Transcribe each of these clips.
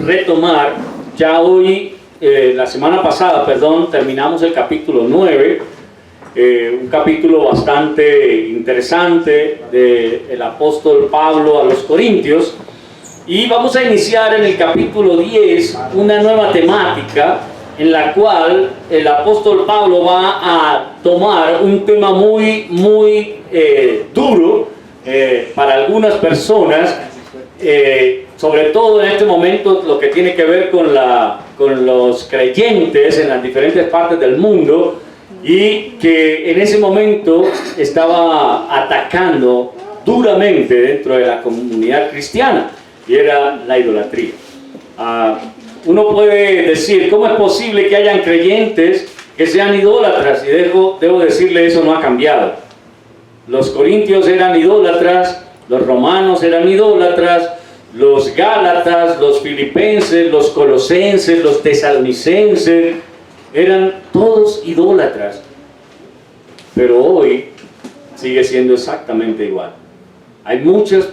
retomar. Ya hoy, la semana pasada, perdón, terminamos el capítulo 9, un capítulo bastante interesante del apóstol Pablo a los Corintios, y vamos a iniciar en el capítulo 10 una nueva temática en la cual el apóstol Pablo va a tomar un tema muy duro para algunas personas, sobre todo en este momento lo que tiene que ver con los creyentes en las diferentes partes del mundo, y que en ese momento estaba atacando duramente dentro de la comunidad cristiana, y era la idolatría. Uno puede decir, ¿cómo es posible que hayan creyentes que sean idólatras? Y debo decirle, eso no ha cambiado. Los corintios eran idólatras, los romanos eran idólatras, los gálatas, los filipenses, los colosenses, los tesalonicenses, eran todos idólatras. Pero hoy sigue siendo exactamente igual. Hay muchas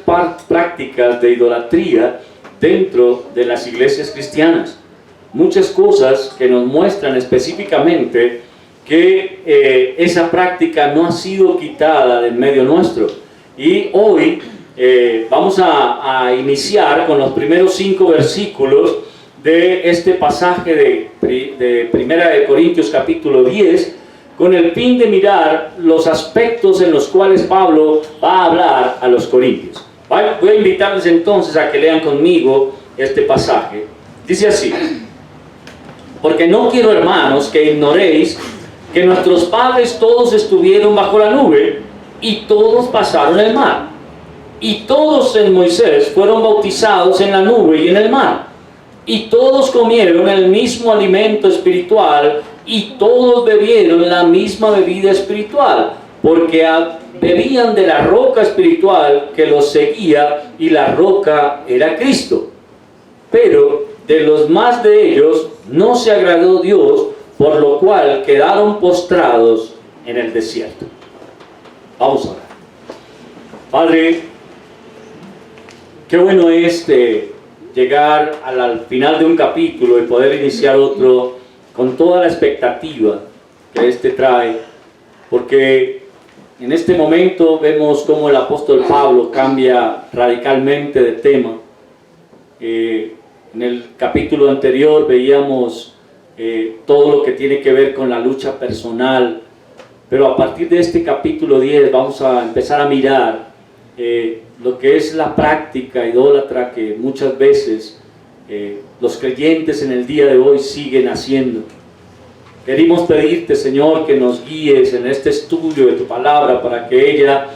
prácticas de idolatría dentro de las iglesias cristianas. Muchas cosas que nos muestran específicamente que esa práctica no ha sido quitada del medio nuestro. Y hoy vamos a iniciar con los primeros 5 versículos de este pasaje de Primera de Corintios capítulo 10, con el fin de mirar los aspectos en los cuales Pablo va a hablar a los corintios. Voy a invitarles entonces a que lean conmigo este pasaje. Dice así: porque no quiero, hermanos, que ignoréis que nuestros padres todos estuvieron bajo la nube, y todos pasaron el mar, y todos en Moisés fueron bautizados en la nube y en el mar, y todos comieron el mismo alimento espiritual, y todos bebieron la misma bebida espiritual, porque bebían de la roca espiritual que los seguía, y la roca era Cristo. Pero de los más de ellos no se agradó Dios, por lo cual quedaron postrados en el desierto. Vamos a orar. Padre, qué bueno es llegar al final de un capítulo y poder iniciar otro con toda la expectativa que este trae, porque en este momento vemos cómo el apóstol Pablo cambia radicalmente de tema. En el capítulo anterior veíamos todo lo que tiene que ver con la lucha personal, pero a partir de este capítulo 10 vamos a empezar a mirar lo que es la práctica idólatra que muchas veces los creyentes en el día de hoy siguen haciendo. Queremos pedirte, Señor, que nos guíes en este estudio de tu palabra, para que ella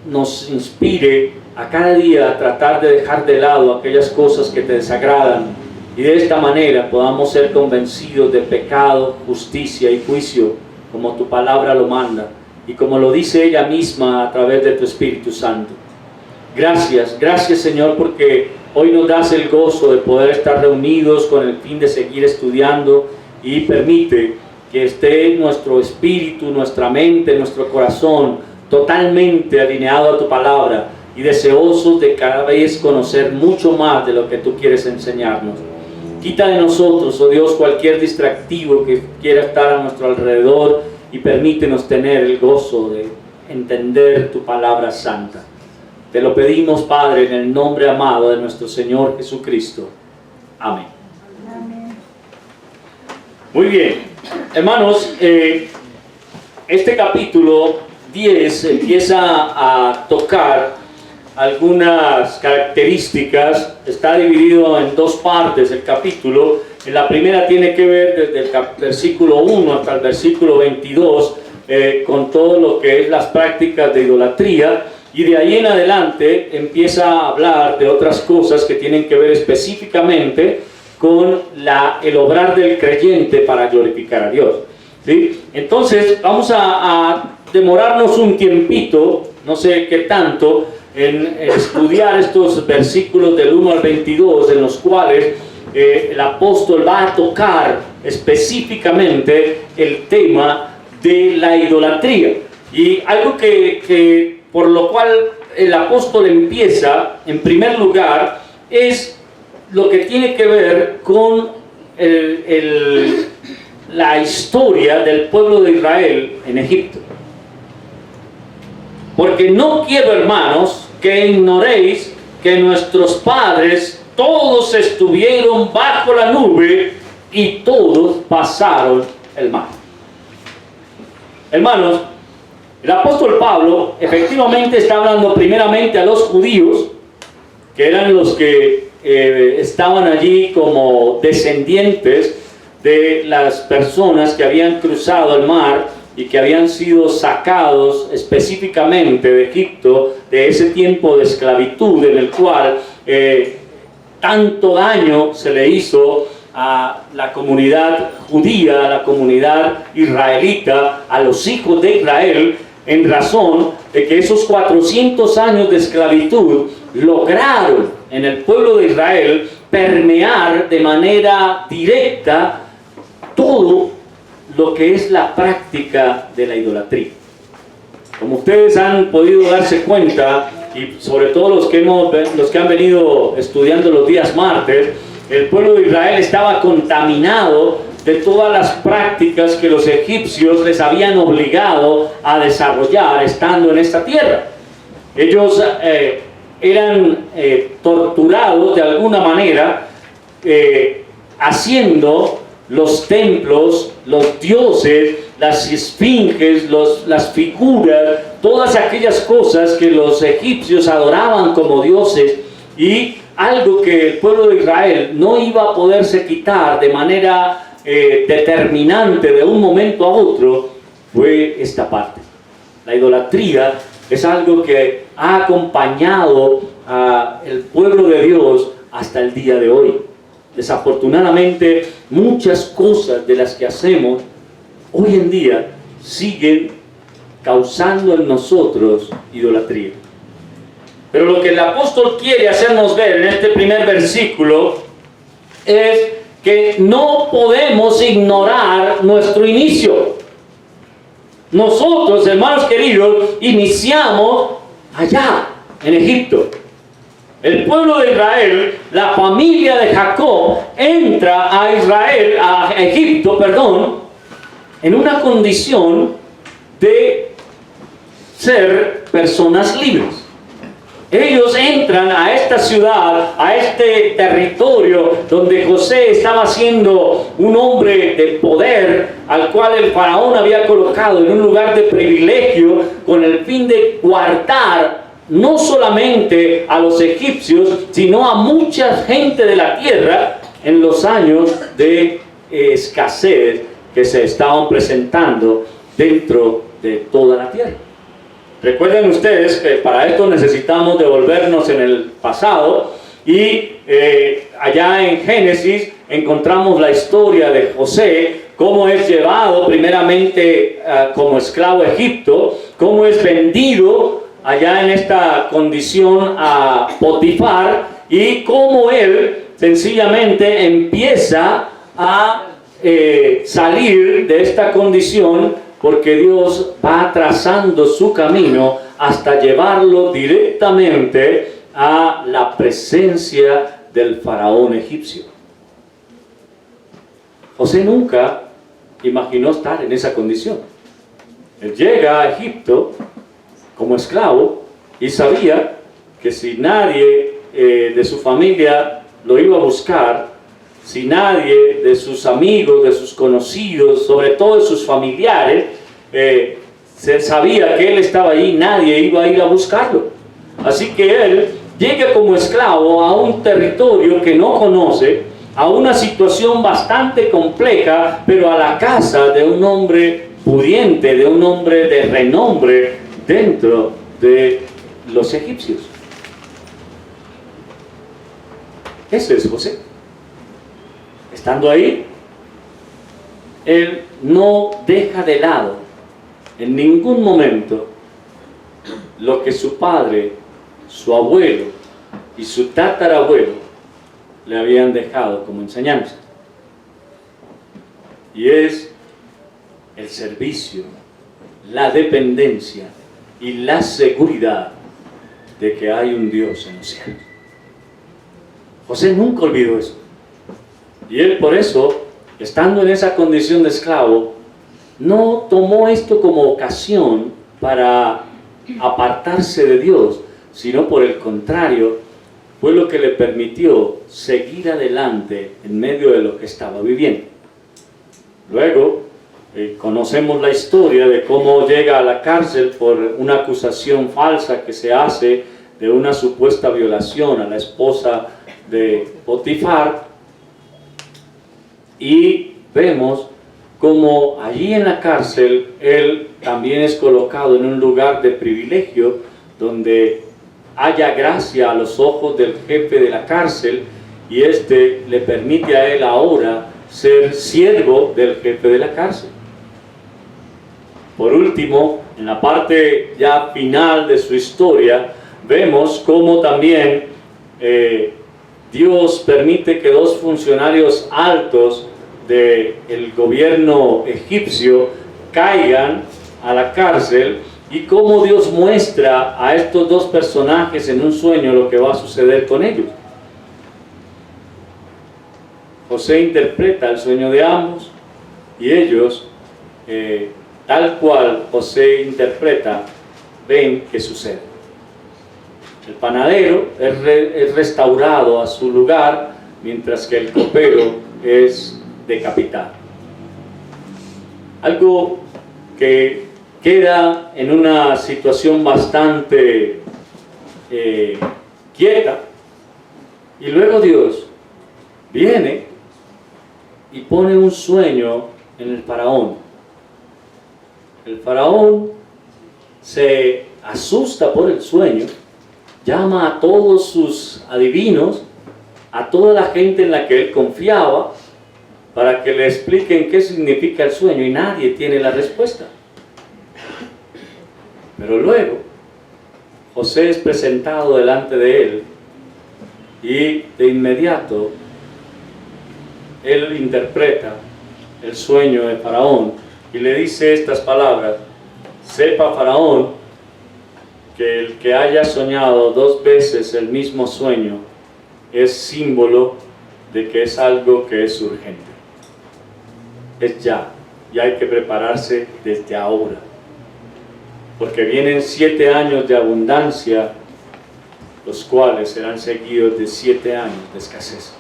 nos inspire a cada día a tratar de dejar de lado aquellas cosas que te desagradan, y de esta manera podamos ser convencidos de pecado, justicia y juicio, como tu palabra lo manda, y como lo dice ella misma a través de tu Espíritu Santo. Gracias Señor, porque hoy nos das el gozo de poder estar reunidos con el fin de seguir estudiando, y permite que esté nuestro espíritu, nuestra mente, nuestro corazón totalmente alineado a tu palabra, y deseosos de cada vez conocer mucho más de lo que tú quieres enseñarnos. Quita de nosotros, oh Dios, cualquier distractivo que quiera estar a nuestro alrededor, y permítenos tener el gozo de entender tu palabra santa. Te lo pedimos, Padre, en el nombre amado de nuestro Señor Jesucristo. Amén. Amén. Muy bien, hermanos, este capítulo 10 empieza a tocar algunas características. Está dividido en 2 partes el capítulo. En la primera tiene que ver desde el versículo 1 hasta el versículo 22 con todo lo que es las prácticas de idolatría, y de ahí en adelante empieza a hablar de otras cosas que tienen que ver específicamente con el obrar del creyente para glorificar a Dios, ¿sí? Entonces vamos a demorarnos un tiempito, no sé qué tanto, en estudiar estos versículos del 1 al 22, en los cuales el apóstol va a tocar específicamente el tema de la idolatría. Y algo que por lo cual el apóstol empieza, en primer lugar, es lo que tiene que ver con la historia del pueblo de Israel en Egipto. Porque no quiero, hermanos, que ignoréis que nuestros padres todos estuvieron bajo la nube y todos pasaron el mar. Hermanos, el apóstol Pablo efectivamente está hablando primeramente a los judíos, que eran los que estaban allí como descendientes de las personas que habían cruzado el mar y que habían sido sacados específicamente de Egipto, de ese tiempo de esclavitud en el cual tanto daño se le hizo a la comunidad judía, a la comunidad israelita, a los hijos de Israel, en razón de que esos 400 años de esclavitud lograron en el pueblo de Israel permear de manera directa todo lo que es la práctica de la idolatría. Como ustedes han podido darse cuenta, y sobre todo los que han venido estudiando los días martes, el pueblo de Israel estaba contaminado de todas las prácticas que los egipcios les habían obligado a desarrollar estando en esta tierra. Ellos eran torturados de alguna manera, haciendo los templos, los dioses, las esfinges, las figuras, todas aquellas cosas que los egipcios adoraban como dioses, y algo que el pueblo de Israel no iba a poderse quitar de manera determinante de un momento a otro, fue esta parte. La idolatría es algo que ha acompañado al pueblo de Dios hasta el día de hoy. Desafortunadamente, muchas cosas de las que hacemos hoy en día siguen causando en nosotros idolatría. Pero lo que el apóstol quiere hacernos ver en este primer versículo es que no podemos ignorar nuestro inicio. Nosotros, hermanos queridos, iniciamos allá en Egipto. El pueblo de Israel, la familia de Jacob, entra a Egipto, en una condición de ser personas libres. Ellos entran a esta ciudad, a este territorio donde José estaba siendo un hombre de poder, al cual el faraón había colocado en un lugar de privilegio con el fin de guardar no solamente a los egipcios, sino a mucha gente de la tierra en los años de escasez que se estaban presentando dentro de toda la tierra. Recuerden ustedes que para esto necesitamos devolvernos en el pasado, y allá en Génesis encontramos la historia de José, cómo es llevado primeramente como esclavo a Egipto, cómo es vendido allá en esta condición a Potifar, y cómo él sencillamente empieza a salir de esta condición, porque Dios va trazando su camino hasta llevarlo directamente a la presencia del faraón egipcio. José nunca imaginó estar en esa condición. Él llega a Egipto como esclavo y sabía que si nadie de su familia lo iba a buscar, si nadie de sus amigos, de sus conocidos, sobre todo de sus familiares, se sabía que él estaba ahí, nadie iba a ir a buscarlo. Así que él llega como esclavo a un territorio que no conoce, a una situación bastante compleja, pero a la casa de un hombre pudiente, de un hombre de renombre dentro de los egipcios. Ese es José. Estando ahí, él no deja de lado en ningún momento lo que su padre, su abuelo y su tatarabuelo le habían dejado como enseñanza. Y es el servicio, la dependencia y la seguridad de que hay un Dios en los cielos. José nunca olvidó eso. Y él por eso, estando en esa condición de esclavo, no tomó esto como ocasión para apartarse de Dios, sino por el contrario, fue lo que le permitió seguir adelante en medio de lo que estaba viviendo. Luego, conocemos la historia de cómo llega a la cárcel por una acusación falsa que se hace de una supuesta violación a la esposa de Potifar, y vemos como allí en la cárcel él también es colocado en un lugar de privilegio donde haya gracia a los ojos del jefe de la cárcel, y este le permite a él ahora ser siervo del jefe de la cárcel. Por último, en la parte ya final de su historia, vemos cómo también Dios permite que dos funcionarios altos del gobierno egipcio caigan a la cárcel, y cómo Dios muestra a estos dos personajes en un sueño lo que va a suceder con ellos. José interpreta el sueño de ambos, y ellos, tal cual José interpreta, ven que sucede. El panadero es restaurado a su lugar, mientras que el copero es decapitado. Algo que queda en una situación bastante quieta, y luego Dios viene y pone un sueño en el faraón. El faraón se asusta por el sueño, llama a todos sus adivinos, a toda la gente en la que él confiaba, para que le expliquen qué significa el sueño, y nadie tiene la respuesta. Pero luego José es presentado delante de él, y de inmediato él interpreta el sueño de Faraón y le dice estas palabras: sepa Faraón que el que haya soñado 2 veces el mismo sueño es símbolo de que es algo que es urgente. Es ya, y hay que prepararse desde ahora, porque vienen 7 años de abundancia, los cuales serán seguidos de 7 años de escasez.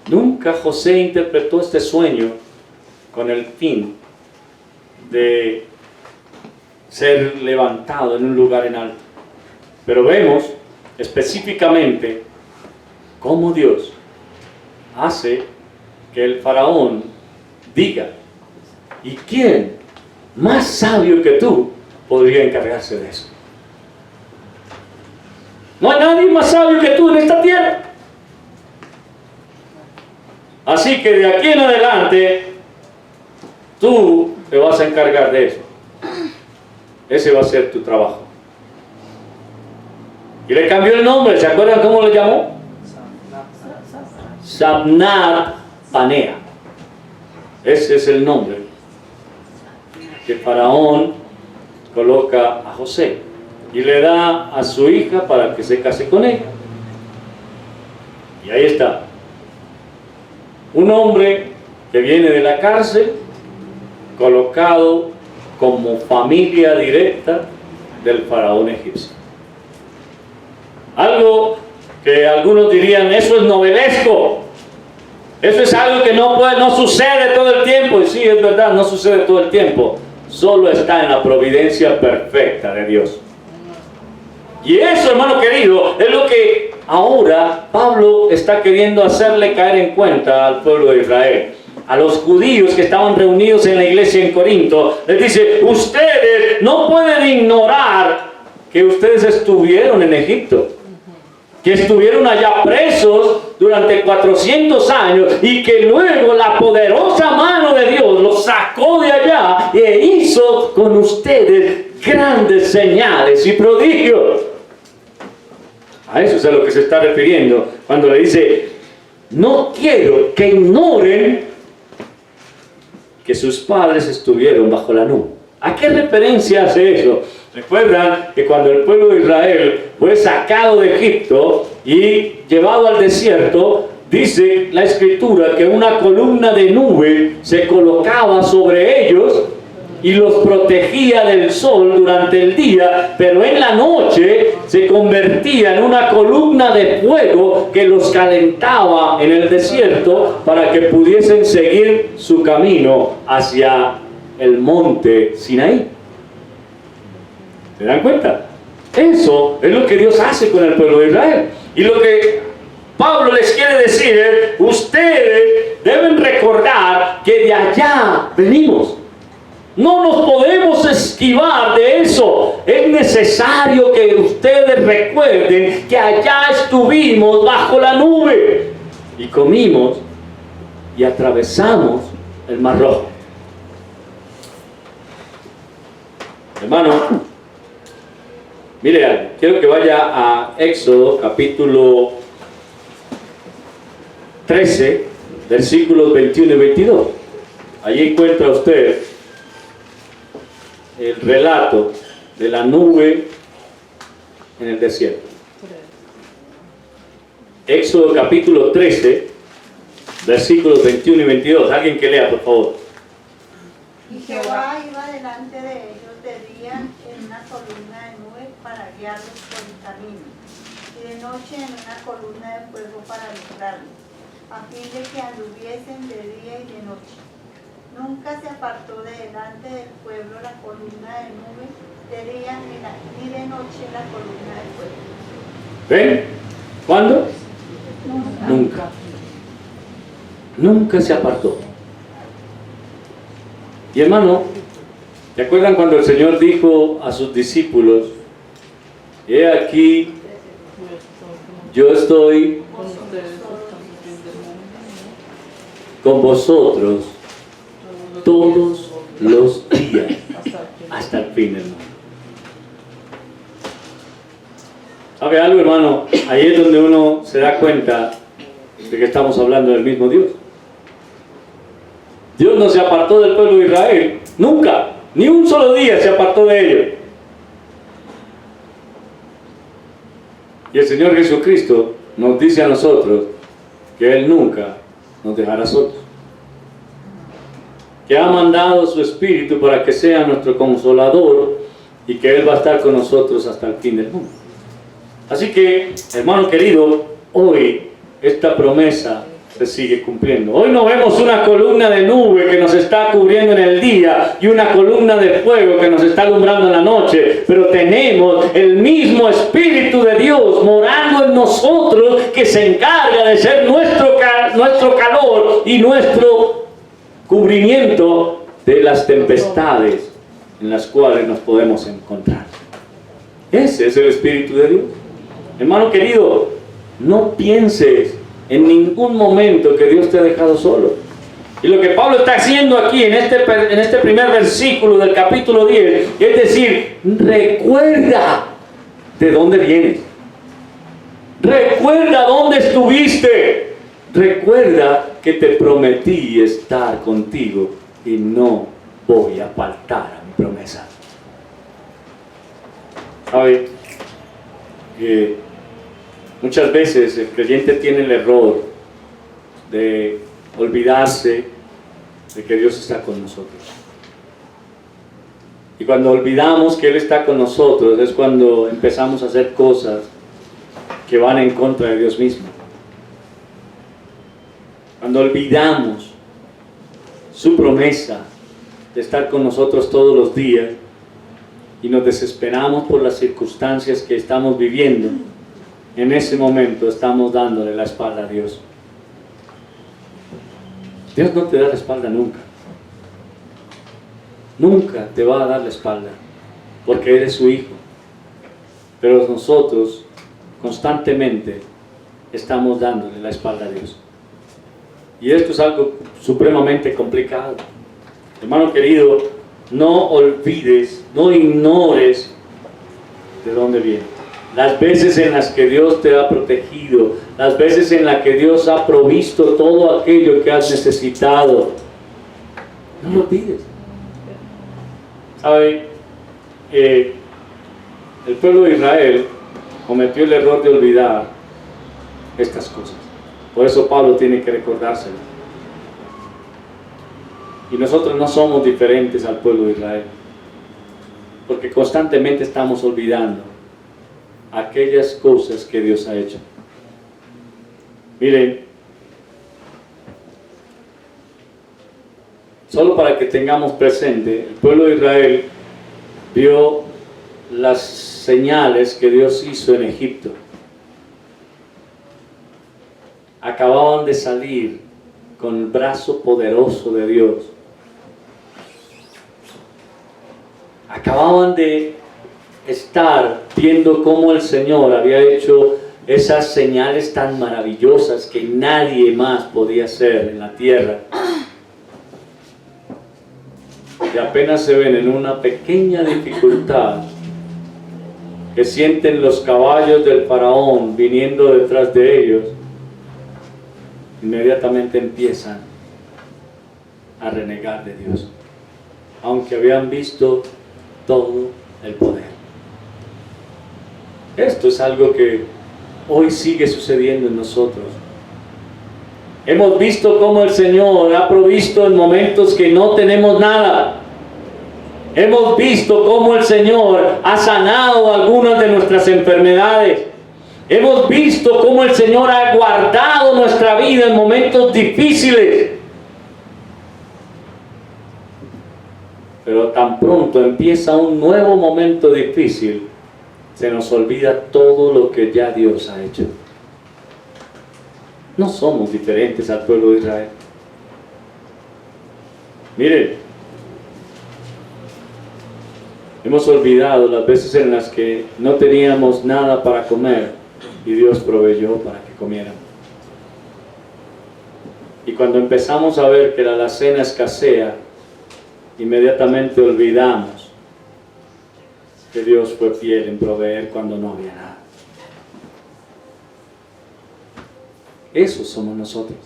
Nunca José interpretó este sueño con el fin de ser levantado en un lugar en alto, pero vemos específicamente cómo Dios hace que el faraón diga: ¿y quién más sabio que tú podría encargarse de eso? No hay nadie más sabio que tú en esta tierra. Así que de aquí en adelante tú te vas a encargar de eso. Ese va a ser tu trabajo. Y le cambió el nombre. ¿Se acuerdan cómo lo llamó? Sabnat Panea. Ese es el nombre que Faraón coloca a José, y le da a su hija para que se case con ella. Y ahí está, un hombre que viene de la cárcel, colocado como familia directa del faraón egipcio. Algo que algunos dirían: eso es novelesco, eso es algo que no sucede todo el tiempo. Y sí, es verdad, no sucede todo el tiempo, solo está en la providencia perfecta de Dios. Y eso, hermano querido, es lo que ahora Pablo está queriendo hacerle caer en cuenta al pueblo de Israel. A los judíos que estaban reunidos en la iglesia en Corinto, les dice: ustedes no pueden ignorar que ustedes estuvieron en Egipto, que estuvieron allá presos durante 400 años, y que luego la poderosa mano de Dios los sacó de allá e hizo con ustedes grandes señales y prodigios. A eso es a lo que se está refiriendo cuando le dice: no quiero que ignoren que sus padres estuvieron bajo la nube. ¿A qué referencia hace eso? Recuerdan que cuando el pueblo de Israel fue sacado de Egipto y llevado al desierto, dice la Escritura que una columna de nube se colocaba sobre ellos y los protegía del sol durante el día, pero en la noche se convertía en una columna de fuego que los calentaba en el desierto para que pudiesen seguir su camino hacia el monte Sinaí. ¿Se dan cuenta? Eso es lo que Dios hace con el pueblo de Israel. Y lo que Pablo les quiere decir es: ustedes deben recordar que de allá venimos. No nos podemos esquivar de eso. Es necesario que ustedes recuerden que allá estuvimos bajo la nube y comimos y atravesamos el Mar Rojo. Hermano, mire algo. Quiero que vaya a Éxodo capítulo 13, versículos 21 y 22. Allí encuentra usted el relato de la nube en el desierto. Éxodo capítulo 13, versículos 21 y 22. Alguien que lea, por favor. Y Jehová iba delante de ellos de día en una columna de nube para guiarlos por el camino, y de noche en una columna de fuego para alumbrarlos, a fin de que anduviesen de día y de noche. Nunca se apartó de delante del pueblo la columna de nube de día ni de noche la columna de fuego. ¿Ven? ¿Cuándo? Nunca. Nunca se apartó. Y hermano, ¿te acuerdan cuando el Señor dijo a sus discípulos: he aquí, yo estoy con vosotros todos los días hasta el fin del mundo? ¿Sabe algo, hermano? Ahí es donde uno se da cuenta de que estamos hablando del mismo Dios. Dios no se apartó del pueblo de Israel, nunca, ni un solo día se apartó de ellos. Y el Señor Jesucristo nos dice a nosotros que Él nunca nos dejará solos, que ha mandado su Espíritu para que sea nuestro consolador y que Él va a estar con nosotros hasta el fin del mundo. Así que, hermano querido, hoy esta promesa se sigue cumpliendo. Hoy no vemos una columna de nube que nos está cubriendo en el día y una columna de fuego que nos está alumbrando en la noche, pero tenemos el mismo Espíritu de Dios morando en nosotros, que se encarga de ser nuestro calor y nuestro cubrimiento de las tempestades en las cuales nos podemos encontrar. Ese es el Espíritu de Dios. Hermano querido, no pienses en ningún momento que Dios te ha dejado solo. Y lo que Pablo está haciendo aquí en este primer versículo del capítulo 10 es decir: recuerda de dónde vienes, recuerda dónde estuviste, recuerda que te prometí estar contigo y no voy a faltar a mi promesa. ¿Sabe? Muchas veces el creyente tiene el error de olvidarse de que Dios está con nosotros. Y cuando olvidamos que Él está con nosotros es cuando empezamos a hacer cosas que van en contra de Dios mismo. Cuando olvidamos su promesa de estar con nosotros todos los días y nos desesperamos por las circunstancias que estamos viviendo, en ese momento estamos dándole la espalda a Dios. Dios no te da la espalda nunca. Nunca te va a dar la espalda, porque eres su hijo. Pero nosotros constantemente estamos dándole la espalda a Dios. Y esto es algo supremamente complicado. Hermano querido, no olvides, no ignores de dónde vienes. Las veces en las que Dios te ha protegido, las veces en las que Dios ha provisto todo aquello que has necesitado. No lo olvides. ¿Sabe? el pueblo de Israel cometió el error de olvidar estas cosas. Por eso Pablo tiene que recordárselo. Y nosotros no somos diferentes al pueblo de Israel, porque constantemente estamos olvidando aquellas cosas que Dios ha hecho. Miren, solo para que tengamos presente, el pueblo de Israel vio las señales que Dios hizo en Egipto. Acababan de salir con el brazo poderoso de Dios. Acababan de estar viendo cómo el Señor había hecho esas señales tan maravillosas que nadie más podía hacer en la tierra. Y apenas se ven en una pequeña dificultad, que sienten los caballos del faraón viniendo detrás de ellos, inmediatamente empiezan a renegar de Dios, aunque habían visto todo el poder. Esto es algo que hoy sigue sucediendo en nosotros. Hemos visto cómo el Señor ha provisto en momentos que no tenemos nada. Hemos visto cómo el Señor ha sanado algunas de nuestras enfermedades. Hemos visto cómo el Señor ha guardado nuestra vida en momentos difíciles. Pero tan pronto empieza un nuevo momento difícil, se nos olvida todo lo que ya Dios ha hecho. No somos diferentes al pueblo de Israel. Miren, hemos olvidado las veces en las que no teníamos nada para comer y Dios proveyó para que comiéramos. Y cuando empezamos a ver que la alacena escasea, inmediatamente olvidamos que Dios fue fiel en proveer cuando no había nada. Esos somos nosotros.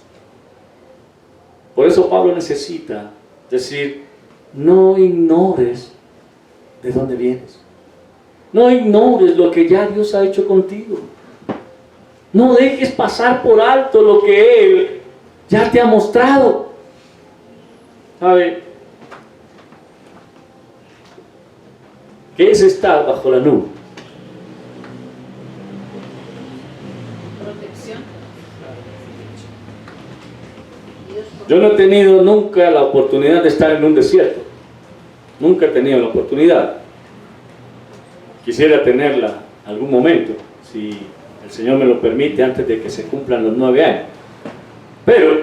Por eso Pablo necesita decir, no ignores de dónde vienes. No ignores lo que ya Dios ha hecho contigo. No dejes pasar por alto lo que Él ya te ha mostrado. ¿Sabe? ¿Qué es estar bajo la nube? Protección. Yo no he tenido nunca la oportunidad de estar en un desierto. Nunca he tenido la oportunidad. Quisiera tenerla algún momento, si el Señor me lo permite, antes de que se cumplan los 9 años. Pero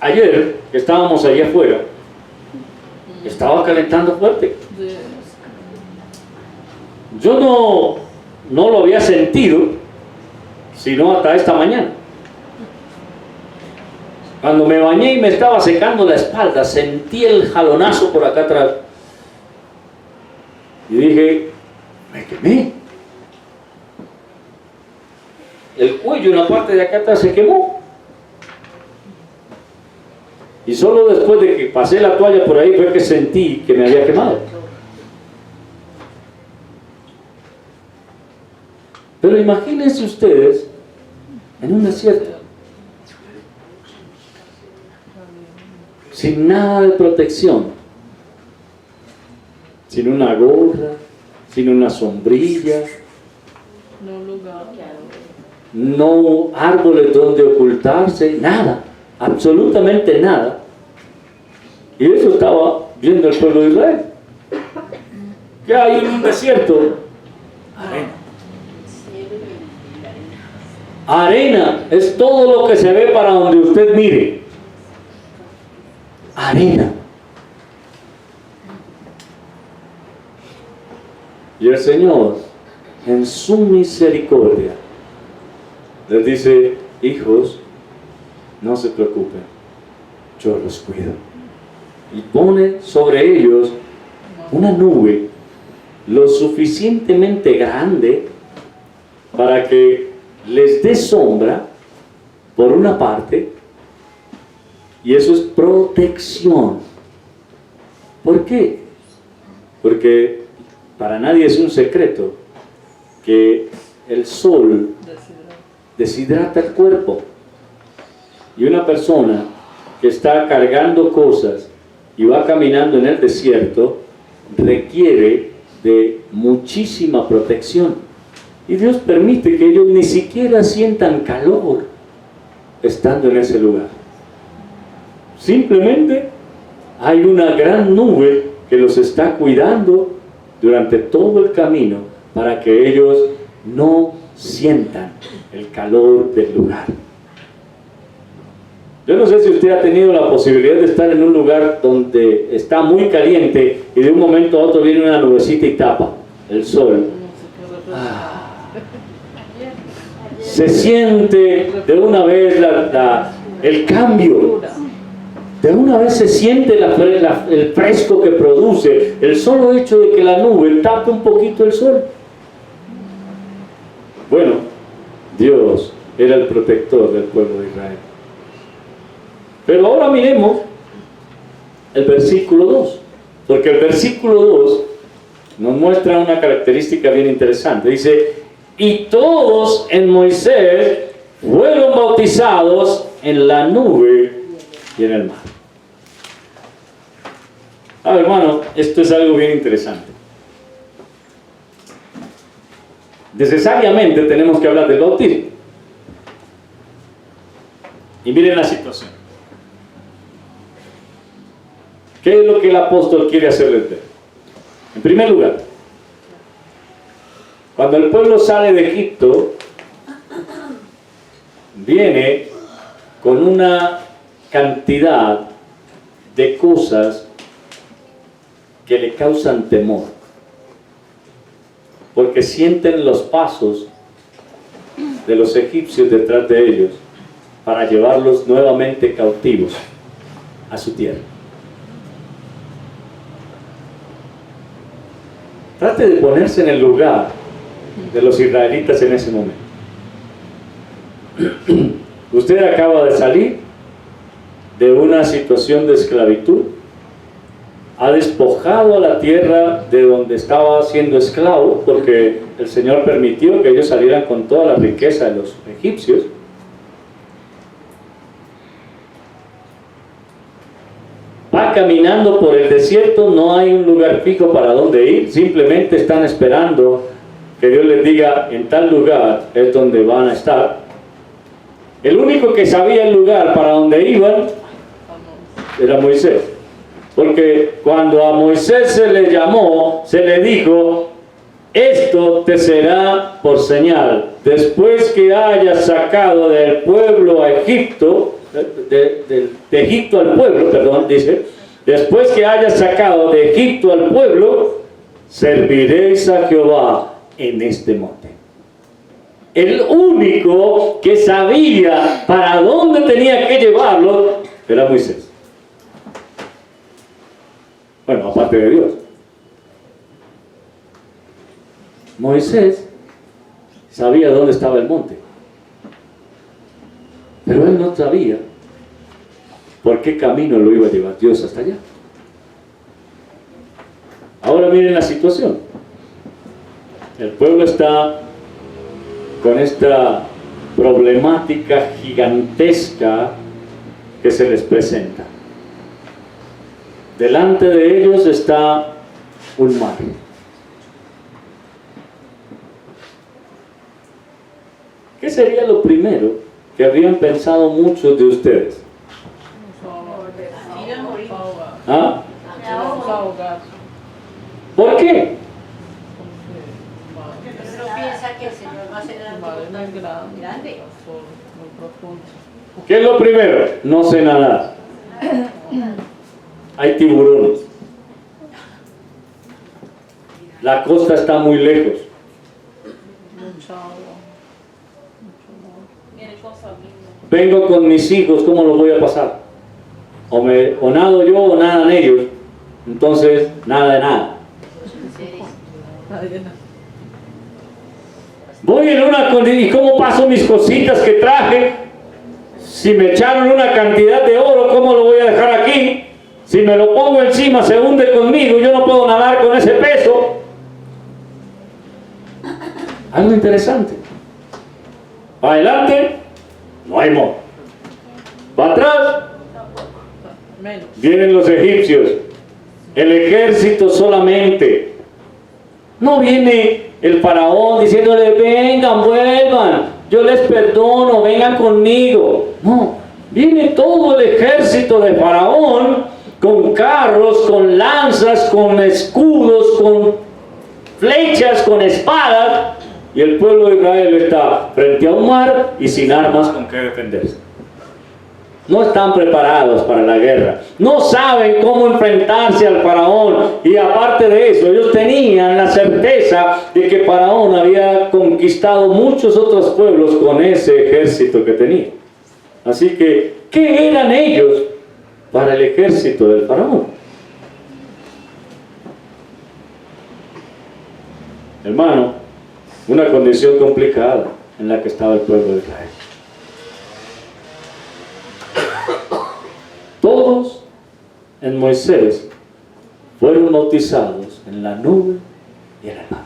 ayer que estábamos allá afuera, estaba calentando fuerte. Yo no lo había sentido sino hasta esta mañana. Cuando me bañé y me estaba secando la espalda, sentí el jalonazo por acá atrás y dije, me quemé. El cuello en la parte de acá atrás se quemó. Y solo después de que pasé la toalla por ahí fue que sentí que me había quemado. Pero imagínense ustedes en un desierto, sin nada de protección, sin una gorra, sin una sombrilla, no árboles donde ocultarse, nada, absolutamente nada. Y eso estaba viendo el pueblo de Israel. ¿Qué hay en un desierto? Arena. Arena es todo lo que se ve para donde usted mire. Arena. Y el Señor, en su misericordia, les dice, hijos, no se preocupen, yo los cuido. Y pone sobre ellos una nube lo suficientemente grande para que les dé sombra por una parte, y eso es protección. ¿Por qué? Porque para nadie es un secreto que el sol deshidrata el cuerpo. Y una persona que está cargando cosas y va caminando en el desierto requiere de muchísima protección. Y Dios permite que ellos ni siquiera sientan calor estando en ese lugar. Simplemente hay una gran nube que los está cuidando durante todo el camino para que ellos no sientan el calor del lugar. Yo no sé si usted ha tenido la posibilidad de estar en un lugar donde está muy caliente y de un momento a otro viene una nubecita y tapa el sol. Se siente de una vez el cambio. De una vez se siente el fresco que produce el solo hecho de que la nube tape un poquito el sol. Bueno, Dios era el protector del pueblo de Israel. Pero ahora miremos el versículo 2, porque el versículo 2 nos muestra una característica bien interesante. Dice, y todos en Moisés fueron bautizados en la nube y en el mar. Hermano, esto es algo bien interesante. Necesariamente tenemos que hablar del bautismo. Y miren la situación. ¿Qué es lo que el apóstol quiere hacerles ver? En primer lugar, cuando el pueblo sale de Egipto, viene con una cantidad de cosas que le causan temor, porque sienten los pasos de los egipcios detrás de ellos para llevarlos nuevamente cautivos a su tierra. Trate de ponerse en el lugar de los israelitas en ese momento. Usted acaba de salir de una situación de esclavitud, ha despojado a la tierra de donde estaba siendo esclavo, porque el Señor permitió que ellos salieran con toda la riqueza de los egipcios. Va caminando por el desierto, no hay un lugar fijo para dónde ir, simplemente están esperando que Dios les diga, en tal lugar es donde van a estar. El único que sabía el lugar para donde iban era Moisés, porque cuando a Moisés se le llamó, se le dijo, esto te será por señal, después que hayas sacado del pueblo a Egipto, de Egipto al pueblo, perdón, dice, después que hayas sacado de Egipto al pueblo, serviréis a Jehová en este monte. El único que sabía para dónde tenía que llevarlo era Moisés. Bueno, aparte de Dios. Moisés sabía dónde estaba el monte, pero él no sabía por qué camino lo iba a llevar Dios hasta allá. Ahora miren la situación. El pueblo está con esta problemática gigantesca que se les presenta. Delante de ellos está un mar. ¿Qué sería lo primero que habrían pensado muchos de ustedes? ¿Ah? ¿Por qué? Piensa que el Señor va a ser algo grande. ¿Qué es lo primero? No sé nadar. Hay tiburones. La costa está muy lejos. Vengo con mis hijos, ¿cómo los voy a pasar? O nado yo o nadan ellos. Entonces, nada de nada. Voy en una condición, ¿y cómo paso mis cositas que traje? Si me echaron una cantidad de oro, ¿cómo lo voy a dejar aquí? Si me lo pongo encima se hunde conmigo, yo no puedo nadar con ese peso. Algo interesante. Para adelante, no hay modo. Para atrás, vienen los egipcios. El ejército solamente. No viene el faraón diciéndole, vengan, vuelvan, yo les perdono, vengan conmigo. No, viene todo el ejército de faraón con carros, con lanzas, con escudos, con flechas, con espadas, y el pueblo de Israel está frente a un mar y sin armas con que defenderse. No están preparados para la guerra, no saben cómo enfrentarse al faraón, y aparte de eso, ellos tenían la certeza de que faraón había conquistado muchos otros pueblos con ese ejército que tenía. Así que, ¿qué eran ellos para el ejército del faraón? Hermano, una condición complicada en la que estaba el pueblo de Israel. Todos en Moisés fueron bautizados en la nube y en el mar.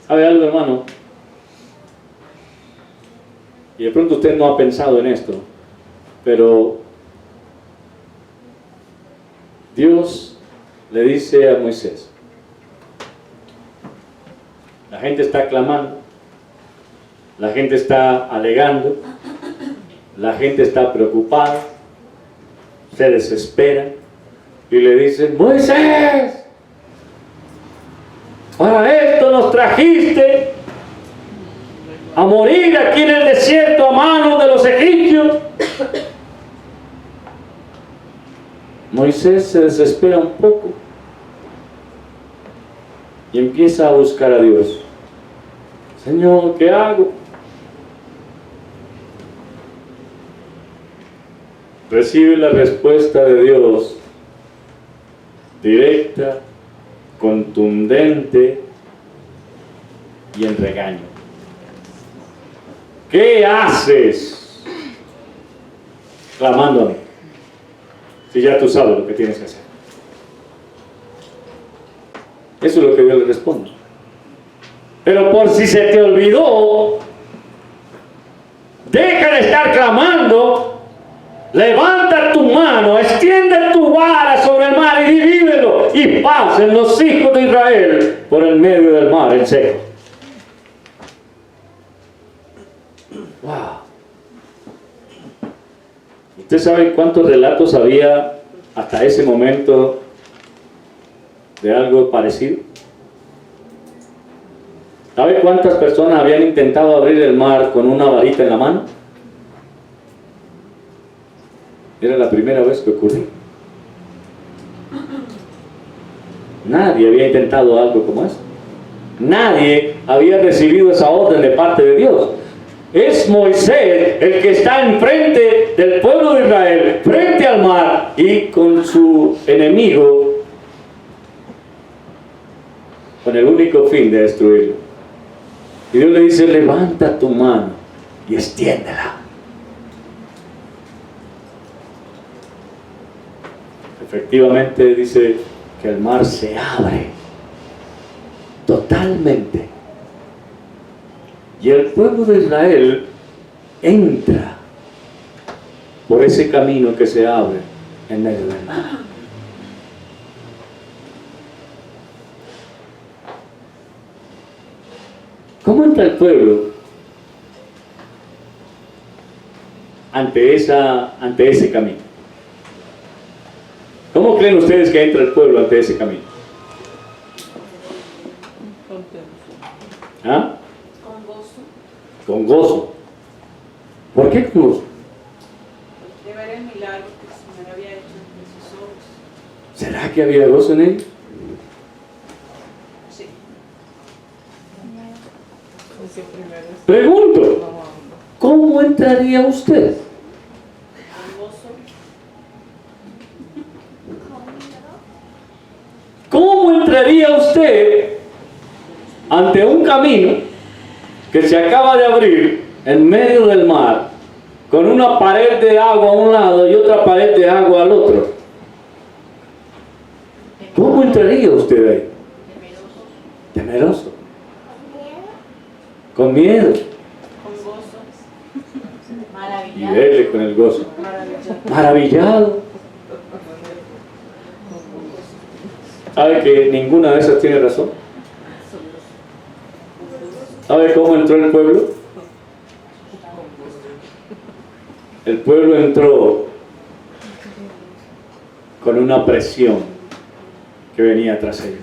¿Sabe algo, hermano? Y de pronto usted no ha pensado en esto, pero Dios le dice a Moisés, la gente está clamando, la gente está alegando, la gente está preocupada, se desespera y le dicen, Moisés, para esto nos trajiste a morir aquí en el desierto a manos de los egipcios. Moisés se desespera un poco y empieza a buscar a Dios. Señor, ¿qué hago? Recibe la respuesta de Dios, directa, contundente y en regaño. ¿Qué haces clamando a mí? Si ya tú sabes lo que tienes que hacer. Eso es lo que Dios le responde. Pero por si se te olvidó, deja de estar clamando, levanta tu mano, extiende tu vara sobre el mar y divídelo, y pasen los hijos de Israel por el medio del mar en seco. Wow. ¿Usted sabe cuántos relatos había hasta ese momento de algo parecido? ¿Sabe cuántas personas habían intentado abrir el mar con una varita en la mano? Era la primera vez que ocurrió. Nadie había intentado algo como eso. Nadie había recibido esa orden de parte de Dios. Es Moisés el que está enfrente del pueblo de Israel, frente al mar y con su enemigo, con el único fin de destruirlo. Y Dios le dice, levanta tu mano y extiéndela. Efectivamente dice que el mar se abre totalmente. Y el pueblo de Israel entra por ese camino que se abre en medio del mar. ¿Cómo entra el pueblo ante ese camino? ¿Cómo creen ustedes que entra el pueblo ante ese camino? ¿Ah? Con gozo. ¿Por qué con gozo? De ver el milagro que el Señor había hecho entre sus ojos. ¿Será que había gozo en ellos? Sí. Pregunto, ¿cómo entraría usted? Con gozo. ¿Cómo entraría usted ante un camino que se acaba de abrir en medio del mar, con una pared de agua a un lado y otra pared de agua al otro? ¿Cómo entraría usted ahí? Temeroso. Con miedo. Con gozo. Y Maravillado. verle con el gozo. Maravillado. ¿Sabe que ninguna de esas tiene razón? ¿Sabe cómo entró el pueblo? El pueblo entró con una presión que venía tras ellos.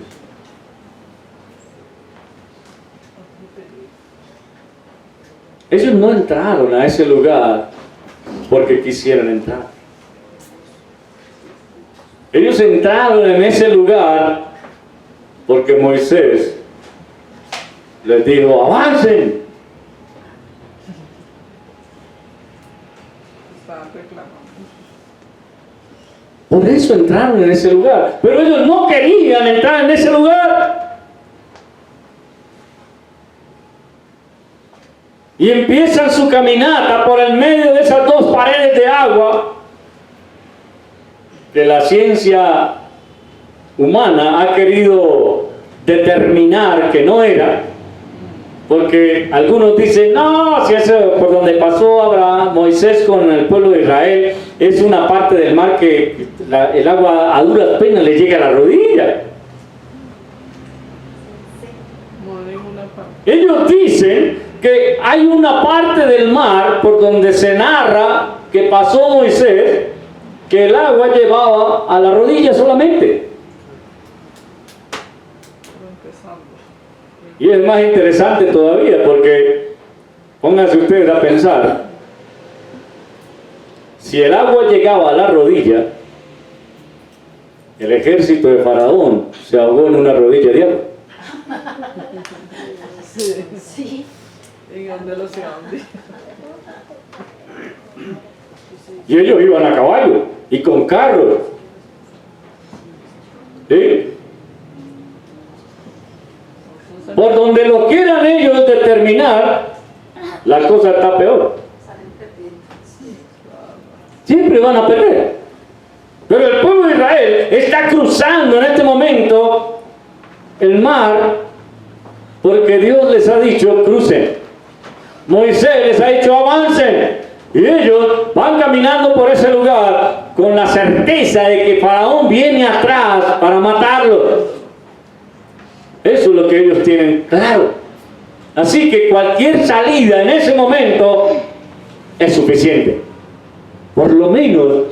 Ellos no entraron a ese lugar porque quisieran entrar. Ellos entraron en ese lugar porque Moisés les dijo: avancen. Por eso entraron en ese lugar. Pero ellos no querían entrar en ese lugar. Y empiezan su caminata por el medio de esas dos paredes de agua que la ciencia humana ha querido determinar que no era, porque algunos dicen: no, si eso por donde pasó Abraham, Moisés con el pueblo de Israel es una parte del mar que el agua a duras penas le llega a la rodilla. Ellos dicen que hay una parte del mar por donde se narra que pasó Moisés, que el agua llevaba a la rodilla solamente. Y es más interesante todavía, porque pónganse ustedes a pensar, si el agua llegaba a la rodilla, el ejército de Faraón se ahogó en una rodilla de agua. Sí. Y ellos iban a caballo y con carros. ¿Sí? Por donde lo quieran ellos determinar, la cosa está peor. Siempre van a perder. Pero el pueblo de Israel está cruzando en este momento el mar porque Dios les ha dicho: crucen. Moisés les ha dicho: avancen. Y ellos van caminando por ese lugar con la certeza de que Faraón viene atrás para matarlos. Eso es lo que ellos tienen claro. Así que cualquier salida en ese momento es suficiente. Por lo menos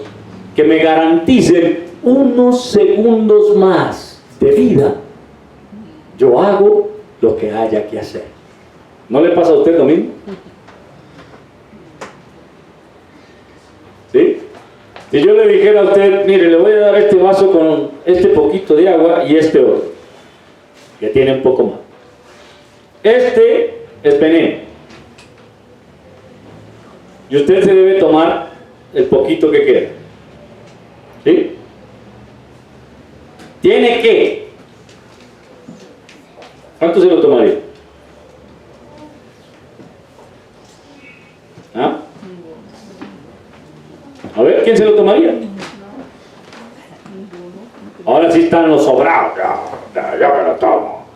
que me garanticen unos segundos más de vida. Yo hago lo que haya que hacer. ¿No le pasa a usted lo mismo? ¿Sí? Si yo le dijera a usted: mire, le voy a dar este vaso con este poquito de agua y este otro, que tiene un poco más. Este es veneno. Y usted se debe tomar el poquito que queda. ¿Sí? Tiene que. ¿Cuánto se lo tomaría? ¿Ah? A ver, ¿quién se lo tomaría? Ahora sí están los sobrados. Ya me lo tomo.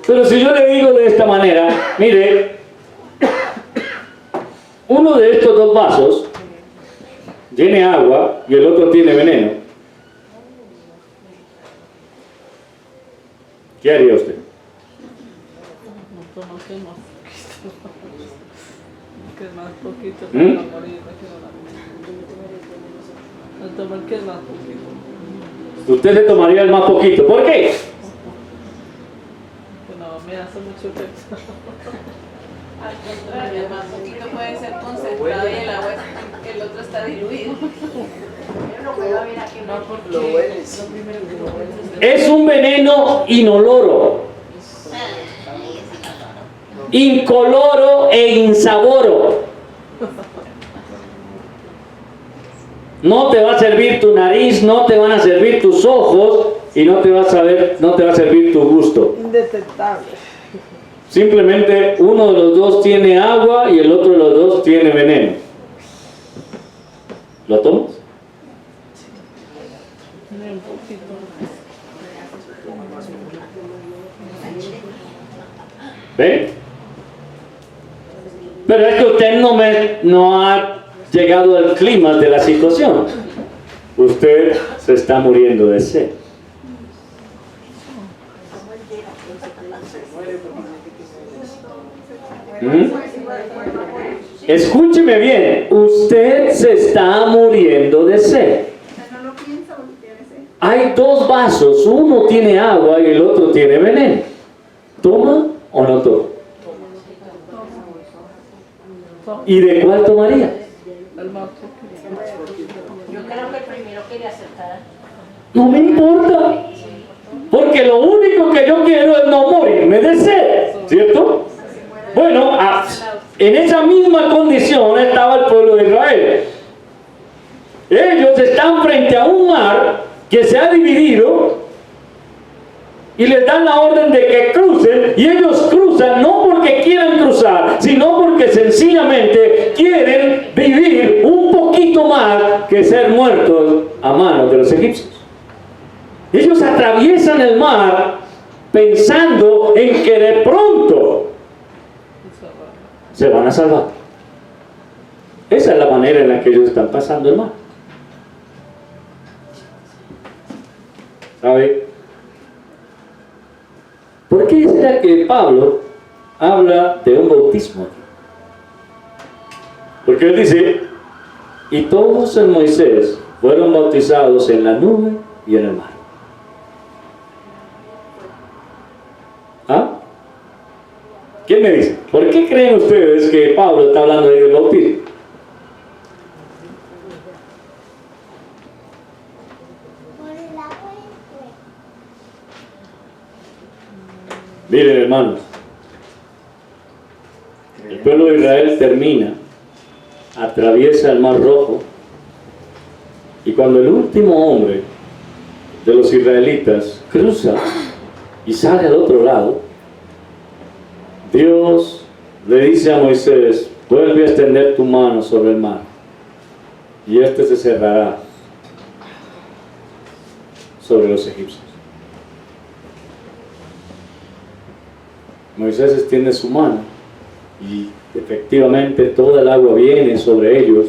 Pero si yo le digo de esta manera: mire, uno de estos dos vasos tiene agua y el otro tiene veneno, ¿qué haría usted? Usted se tomaría el más poquito. ¿Por qué? Me hace mucho efecto. Al contrario, el más poquito puede ser concentrado y el otro está diluido. Es un veneno inoloro, incoloro e insaboro. No te va a servir tu nariz, no te van a servir tus ojos y no te va a servir tu gusto. Indetectable. Simplemente uno de los dos tiene agua y el otro de los dos tiene veneno. ¿Lo tomas? ¿Ve? Pero es que usted no ha llegado al clima de la situación. Usted se está muriendo de sed. Escúcheme bien, usted se está muriendo de sed. Hay dos vasos, uno tiene agua y el otro tiene veneno. ¿Toma o no toma? ¿Y de cuál tomaría? Yo creo que el primero quería aceptar. No me importa, porque lo único que yo quiero es no morirme de sed, ¿cierto? Bueno, en esa misma condición estaba el pueblo de Israel. Ellos están frente a un mar que se ha dividido y les dan la orden de que crucen, y ellos cruzan no porque quieran cruzar, sino porque sencillamente quieren vivir un poquito más que ser muertos a manos de los egipcios. Ellos atraviesan el mar pensando en que de pronto se van a salvar. Esa es la manera en la que ellos están pasando el mar. ¿Sabe? ¿Por qué será que Pablo habla de un bautismo aquí? Porque él dice, y todos en Moisés fueron bautizados en la nube y en el mar. ¿Ah? ¿Quién me dice? ¿Por qué creen ustedes que Pablo está hablando ahí del bautismo? Miren, hermanos, el pueblo de Israel termina, atraviesa el Mar Rojo, y cuando el último hombre de los israelitas cruza y sale al otro lado, Dios le dice a Moisés, vuelve a extender tu mano sobre el mar, y este se cerrará sobre los egipcios. Moisés extiende su mano y efectivamente toda el agua viene sobre ellos,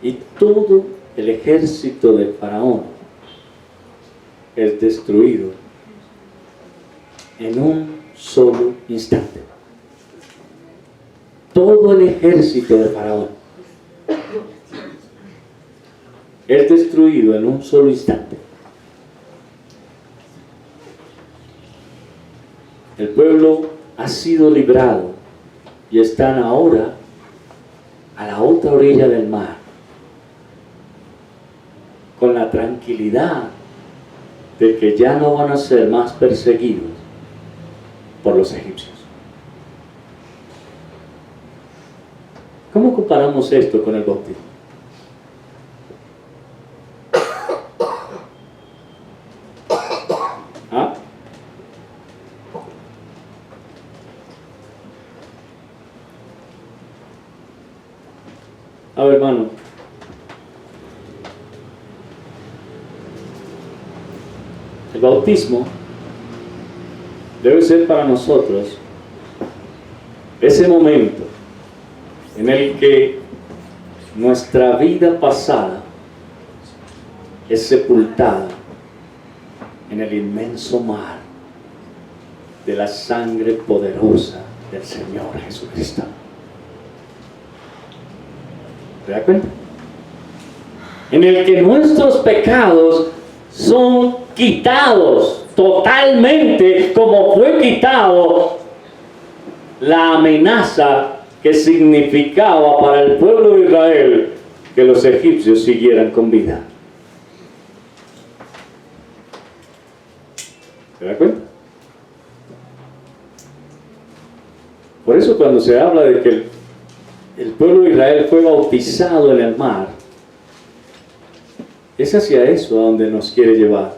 y todo el ejército de Faraón es destruido en un solo instante. Todo el ejército de Faraón es destruido en un solo instante. El pueblo ha sido librado y están ahora a la otra orilla del mar, con la tranquilidad de que ya no van a ser más perseguidos por los egipcios. ¿Cómo comparamos esto con el bautismo? ¿Ah? A ver, hermano, el bautismo debe ser para nosotros ese momento en el que nuestra vida pasada es sepultada en el inmenso mar de la sangre poderosa del Señor Jesucristo. ¿Se da cuenta? En el que nuestros pecados son quitados totalmente, como fue quitado la amenaza que significaba para el pueblo de Israel que los egipcios siguieran con vida. ¿Se da cuenta? Por eso cuando se habla de que el pueblo de Israel fue bautizado en el mar, es hacia eso a donde nos quiere llevar.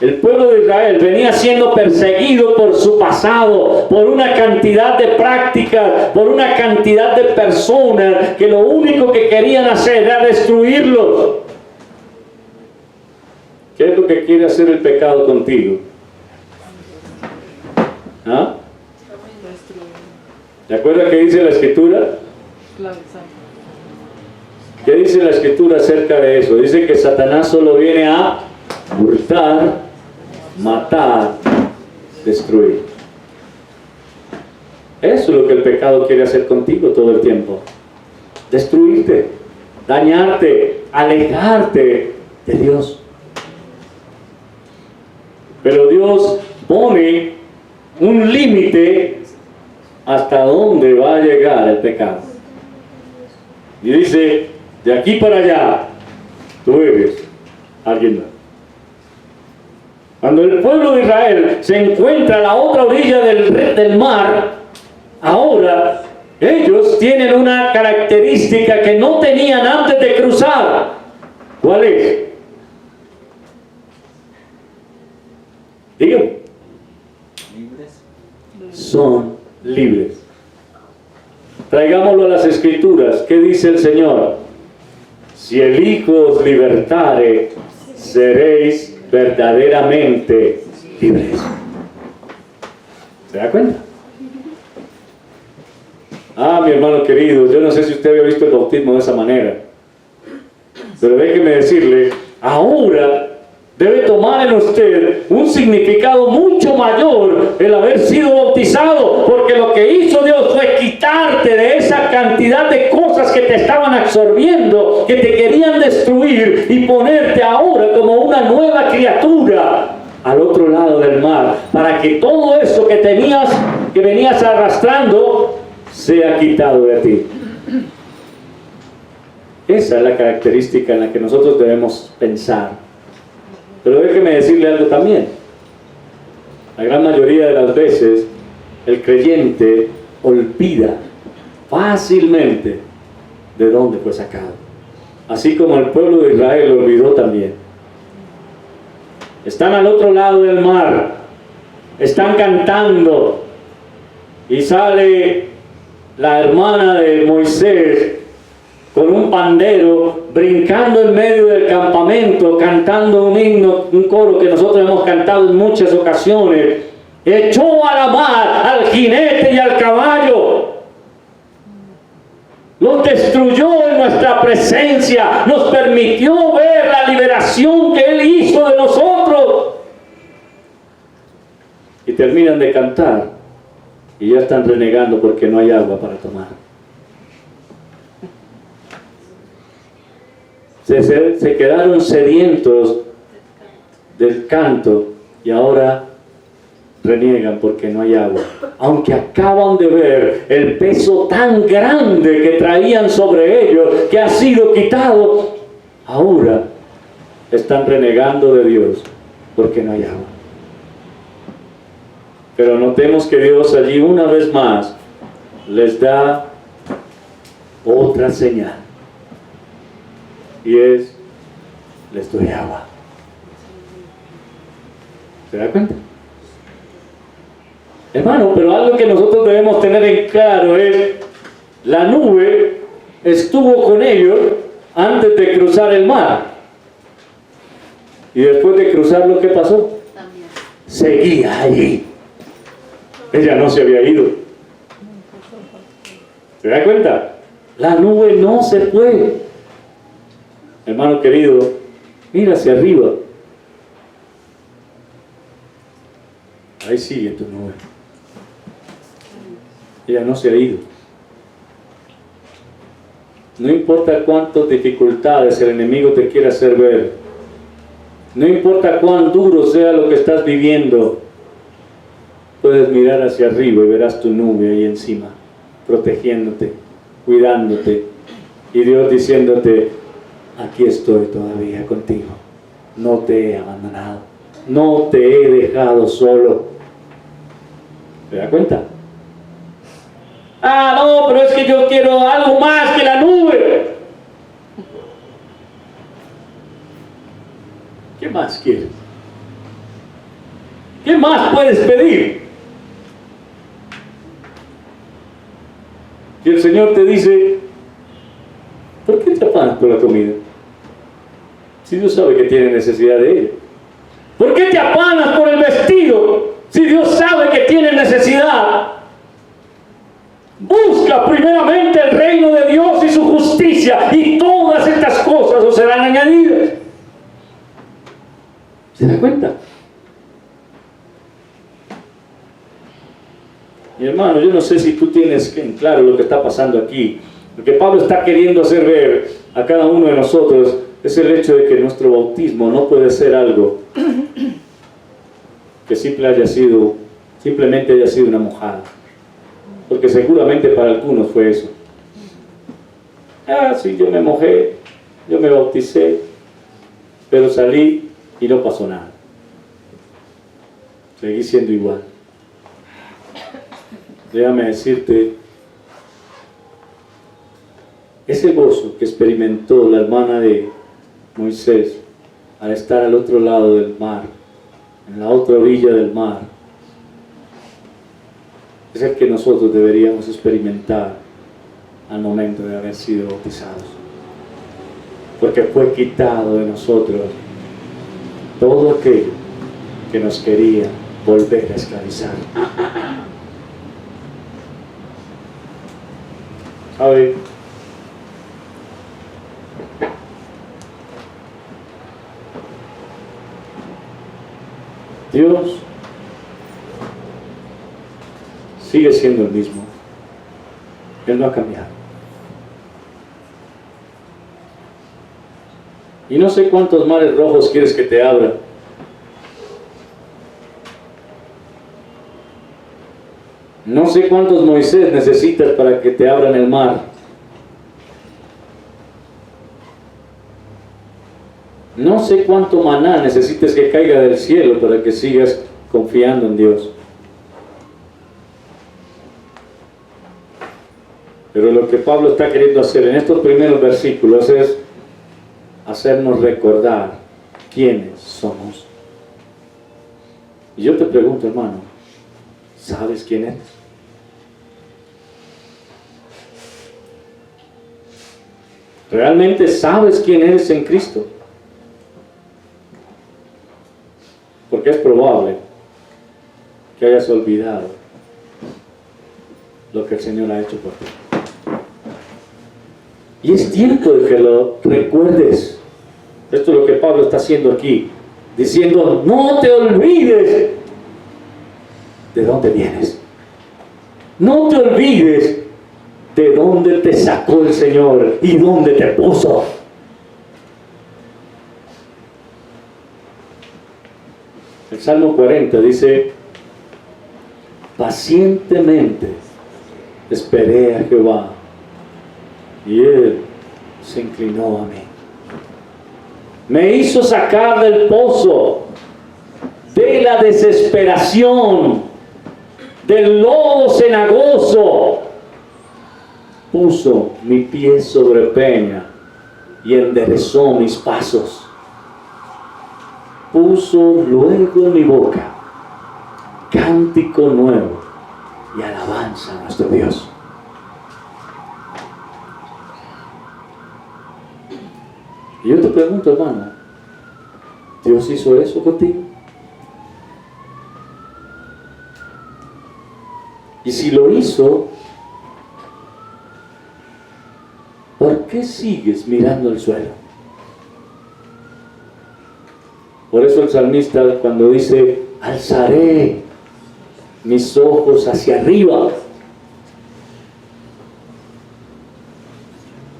El pueblo de Israel venía siendo perseguido por su pasado, por una cantidad de prácticas, por una cantidad de personas que lo único que querían hacer era destruirlos. ¿Qué es lo que quiere hacer el pecado contigo? ¿Ah? ¿Te acuerdas qué dice la Escritura? ¿Qué dice la Escritura acerca de eso? Dice que Satanás solo viene a hurtar, matar, destruir. Eso es lo que el pecado quiere hacer contigo todo el tiempo. Destruirte, dañarte, alejarte de Dios. Pero Dios pone un límite hasta dónde va a llegar el pecado. Y dice, de aquí para allá, tú eres alguien más. Cuando el pueblo de Israel se encuentra a la otra orilla del mar, ahora ellos tienen una característica que no tenían antes de cruzar. ¿Cuál es? Dígame. Libres. Son libres. Traigámoslo a las Escrituras. ¿Qué dice el Señor? Si el Hijo os libertare, seréis verdaderamente libres. ¿Se da cuenta? Ah, mi hermano querido, yo no sé si usted había visto el bautismo de esa manera, pero déjeme decirle, ahora debe tomar en usted un significado mucho mayor el haber sido bautizado, porque lo que hizo Dios fue quitarte de esa cantidad de cosas que te estaban absorbiendo, que te querían destruir, y ponerte ahora como una nueva criatura al otro lado del mar, para que todo eso que venías arrastrando sea quitado de ti. Esa es la característica en la que nosotros debemos pensar. Pero déjeme decirle algo también. La gran mayoría de las veces el creyente olvida fácilmente de dónde fue sacado. Así como el pueblo de Israel lo olvidó también. Están al otro lado del mar, están cantando, y sale la hermana de Moisés con un pandero, brincando en medio del campamento, cantando un himno, un coro que nosotros hemos cantado en muchas ocasiones. Echó a la mar al jinete y al caballo. Los destruyó en nuestra presencia. Nos permitió ver la liberación que Él hizo de nosotros. Y terminan de cantar y ya están renegando porque no hay agua para tomar. Se quedaron sedientos del canto y ahora reniegan porque no hay agua. Aunque acaban de ver el peso tan grande que traían sobre ellos, que ha sido quitado, ahora están renegando de Dios porque no hay agua. Pero notemos que Dios allí una vez más les da otra señal. Y es, les doy agua. ¿Se da cuenta? Hermano, pero algo que nosotros debemos tener en claro es, la nube estuvo con ellos antes de cruzar el mar. Y después de cruzarlo, ¿qué pasó? También. Seguía allí. Ella no se había ido. ¿Se da cuenta? La nube no se fue. Hermano querido, mira hacia arriba. Ahí sigue tu nube. Ella no se ha ido. No importa cuántas dificultades el enemigo te quiera hacer ver. No importa cuán duro sea lo que estás viviendo. Puedes mirar hacia arriba y verás tu nube ahí encima, protegiéndote, cuidándote. Y Dios diciéndote, aquí estoy todavía contigo. No te he abandonado. No te he dejado solo. ¿Se da cuenta? Ah, no, pero es que yo quiero algo más que la nube. ¿Qué más quieres? ¿Qué más puedes pedir? Y el Señor te dice, ¿por qué te afanas por la comida? Si Dios sabe que tiene necesidad de ella. Si Dios sabe que tiene necesidad, busca primeramente el reino de Dios y su justicia, y todas estas cosas os serán añadidas. ¿Se da cuenta? Mi hermano, yo no sé si tú tienes en claro lo que está pasando aquí. Lo que Pablo está queriendo hacer ver a cada uno de nosotros es el hecho de que nuestro bautismo no puede ser algo que simplemente haya sido una mojada. Porque seguramente para algunos fue eso. Sí, yo me mojé, yo me bauticé, pero salí y no pasó nada. Seguí siendo igual. Déjame decirte, ese gozo que experimentó la hermana de Moisés al estar al otro lado del mar, en la otra orilla del mar, es el que nosotros deberíamos experimentar al momento de haber sido bautizados, porque fue quitado de nosotros todo aquello que nos quería volver a esclavizar. ¿Sabe? Dios sigue siendo el mismo. Él no ha cambiado. Y no sé cuántos mares rojos quieres que te abra. No sé cuántos Moisés necesitas para que te abran el mar. No sé cuánto maná necesites que caiga del cielo para que sigas confiando en Dios. Pero lo que Pablo está queriendo hacer en estos primeros versículos es hacernos recordar quiénes somos. Y yo te pregunto, hermano, ¿sabes quién eres? ¿Realmente sabes quién eres en Cristo? Porque es probable que hayas olvidado lo que el Señor ha hecho por ti. Y es tiempo de que lo recuerdes. Esto es lo que Pablo está haciendo aquí, diciendo: no te olvides de dónde vienes. No te olvides de dónde te sacó el Señor y dónde te puso. El Salmo 40 dice: pacientemente esperé a Jehová, y Él se inclinó a mí. Me hizo sacar del pozo, de la desesperación, del lodo cenagoso. Puso mi pie sobre peña y enderezó mis pasos. Puso luego en mi boca cántico nuevo y alabanza a nuestro Dios. Y yo te pregunto, hermano, ¿Dios hizo eso contigo? Y si lo hizo, ¿por qué sigues mirando al suelo? Por eso el salmista, cuando dice: alzaré mis ojos hacia arriba,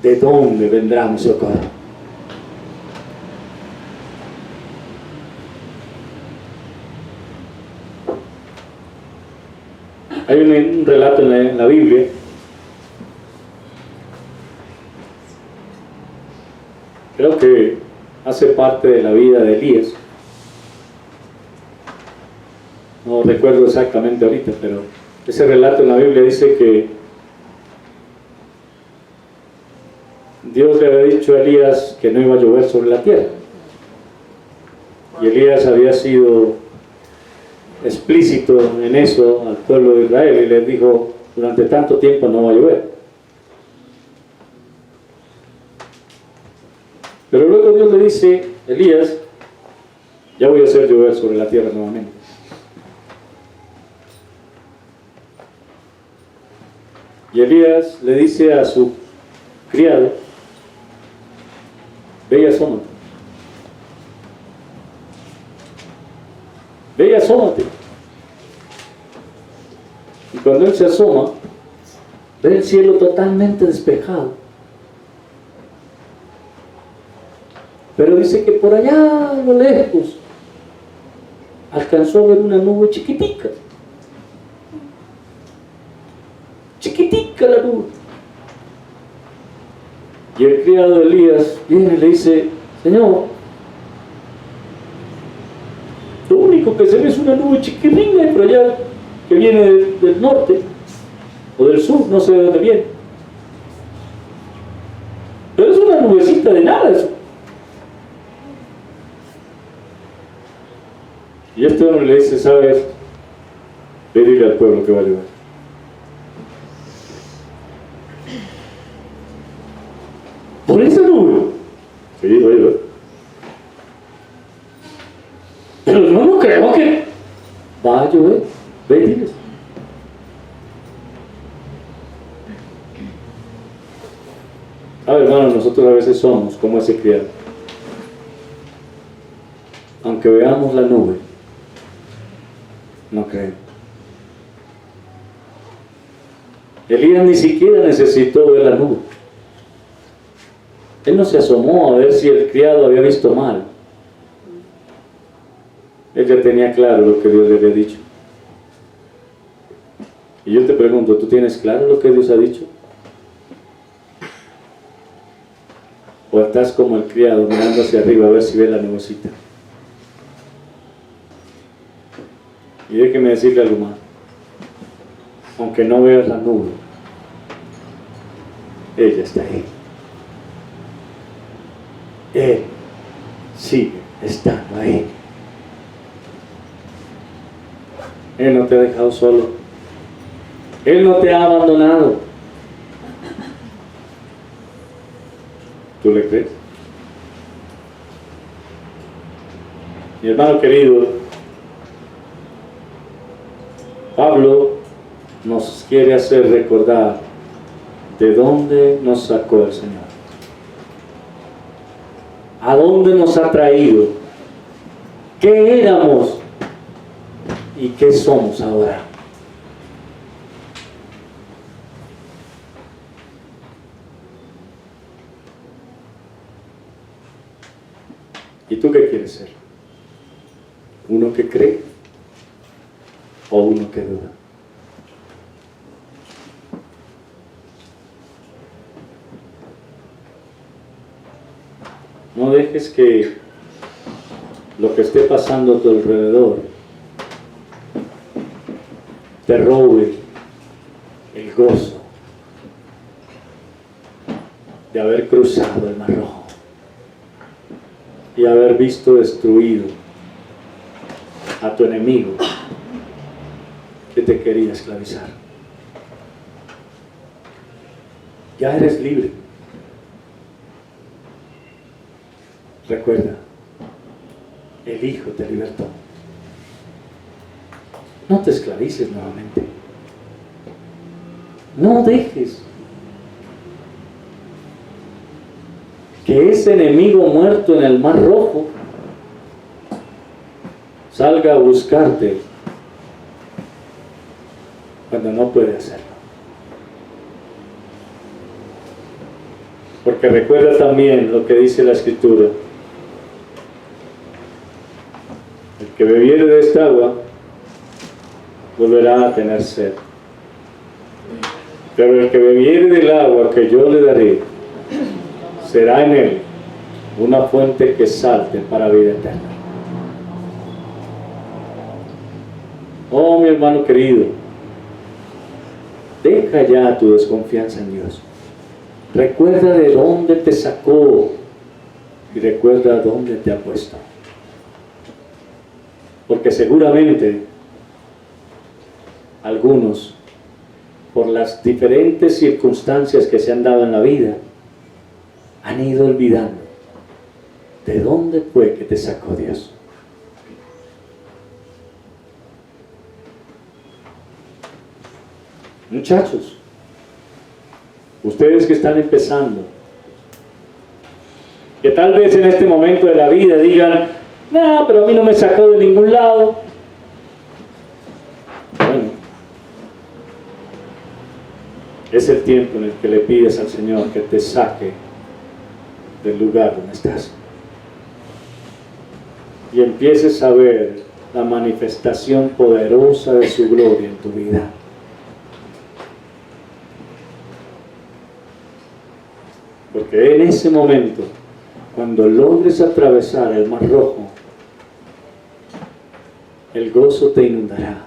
¿de dónde vendrá mi socorro? Hay un relato en la Biblia creo que hace parte de la vida de Elías. No recuerdo exactamente ahorita, pero ese relato en la Biblia dice que Dios le había dicho a Elías que no iba a llover sobre la tierra. Y Elías había sido explícito en eso al pueblo de Israel y les dijo: durante tanto tiempo no va a llover. Pero luego Dios le dice: Elías, ya voy a hacer llover sobre la tierra nuevamente. Y Elías le dice a su criado: ve y asómate. Ve y asómate. Y cuando él se asoma, ve el cielo totalmente despejado. Pero dice que por allá a lo lejos alcanzó a ver una nube chiquitica. Chiquitica la nube. Y el criado de Elías viene y le dice: Señor, lo único que se ve es una nube chiquiringa por allá que viene del norte o del sur, no sé de dónde viene. Pero es una nubecita de nada eso. Y este hombre le dice: ¿sabes? Ve y dile al pueblo que va a llevar. Por esa nube. Sí, va a llevar. Pero no creo que va a llover. Ve y diles. A ver, hermano, nosotros a veces somos como ese criado. Aunque veamos la nube, no creemos. Elías ni siquiera necesitó ver la nube. Él no se asomó a ver si el criado había visto mal. Él ya tenía claro lo que Dios le había dicho. Y yo te pregunto, ¿tú tienes claro lo que Dios ha dicho? ¿O estás como el criado mirando hacia arriba a ver si ve la nubecita? Y déjeme decirle algo más. Aunque no veas la nube, ella está ahí. Él sigue estando ahí. Él no te ha dejado solo. Él no te ha abandonado. ¿Tú le crees? Mi hermano querido, Pablo nos quiere hacer recordar de dónde nos sacó el Señor, a dónde nos ha traído, qué éramos y qué somos ahora. ¿Y tú qué quieres ser? ¿Uno que cree o uno que duda? No dejes que lo que esté pasando a tu alrededor te robe el gozo de haber cruzado el Mar Rojo y haber visto destruido a tu enemigo que te quería esclavizar. Ya eres libre. Recuerda, el Hijo te libertó. No te esclavices nuevamente. No dejes que ese enemigo muerto en el Mar Rojo salga a buscarte cuando no puede hacerlo. Porque recuerda también lo que dice la Escritura: el que bebiere de esta agua volverá a tener sed, pero el que bebiere del agua que yo le daré, será en él una fuente que salte para vida eterna. Oh, mi hermano querido, deja ya tu desconfianza en Dios. Recuerda de dónde te sacó y recuerda dónde te ha puesto. Porque seguramente algunos, por las diferentes circunstancias que se han dado en la vida, han ido olvidando de dónde fue que te sacó Dios. Muchachos, ustedes que están empezando, que tal vez en este momento de la vida digan, no, pero a mí no me sacó de ningún lado. Bueno, es el tiempo en el que le pides al Señor que te saque del lugar donde estás y empieces a ver la manifestación poderosa de su gloria en tu vida. Porque en ese momento, cuando logres atravesar el Mar Rojo, el gozo te inundará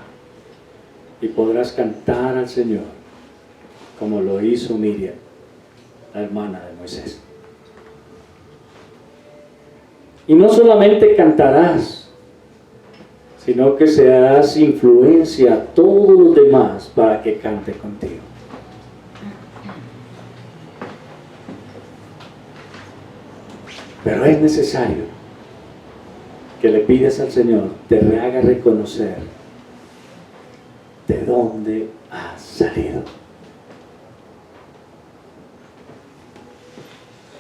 y podrás cantar al Señor como lo hizo Miriam, la hermana de Moisés. Y no solamente cantarás, sino que serás influencia a todos los demás para que cante contigo. Pero es necesario que le pidas al Señor te haga reconocer de dónde has salido.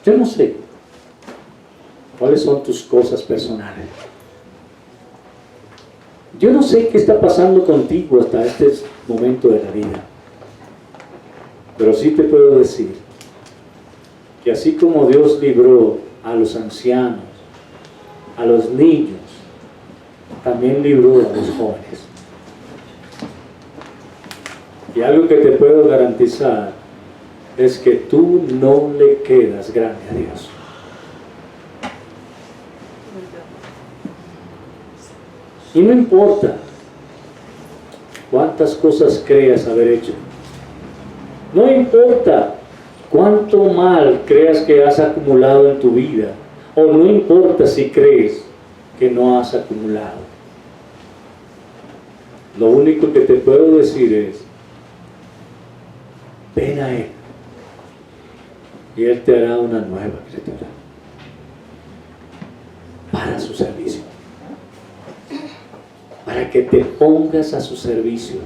Yo no sé cuáles son tus cosas personales. Yo no sé qué está pasando contigo hasta este momento de la vida. Pero sí te puedo decir que así como Dios libró a los ancianos, a los niños, también libró a los jóvenes. Y algo que te puedo garantizar es que tú no le quedas grande a Dios. Y no importa cuántas cosas creas haber hecho, no importa cuánto mal creas que has acumulado en tu vida, o no importa si crees que no has acumulado. Lo único que te puedo decir es, ven a Él y Él te hará una nueva criatura para su servicio, para que te pongas a su servicio,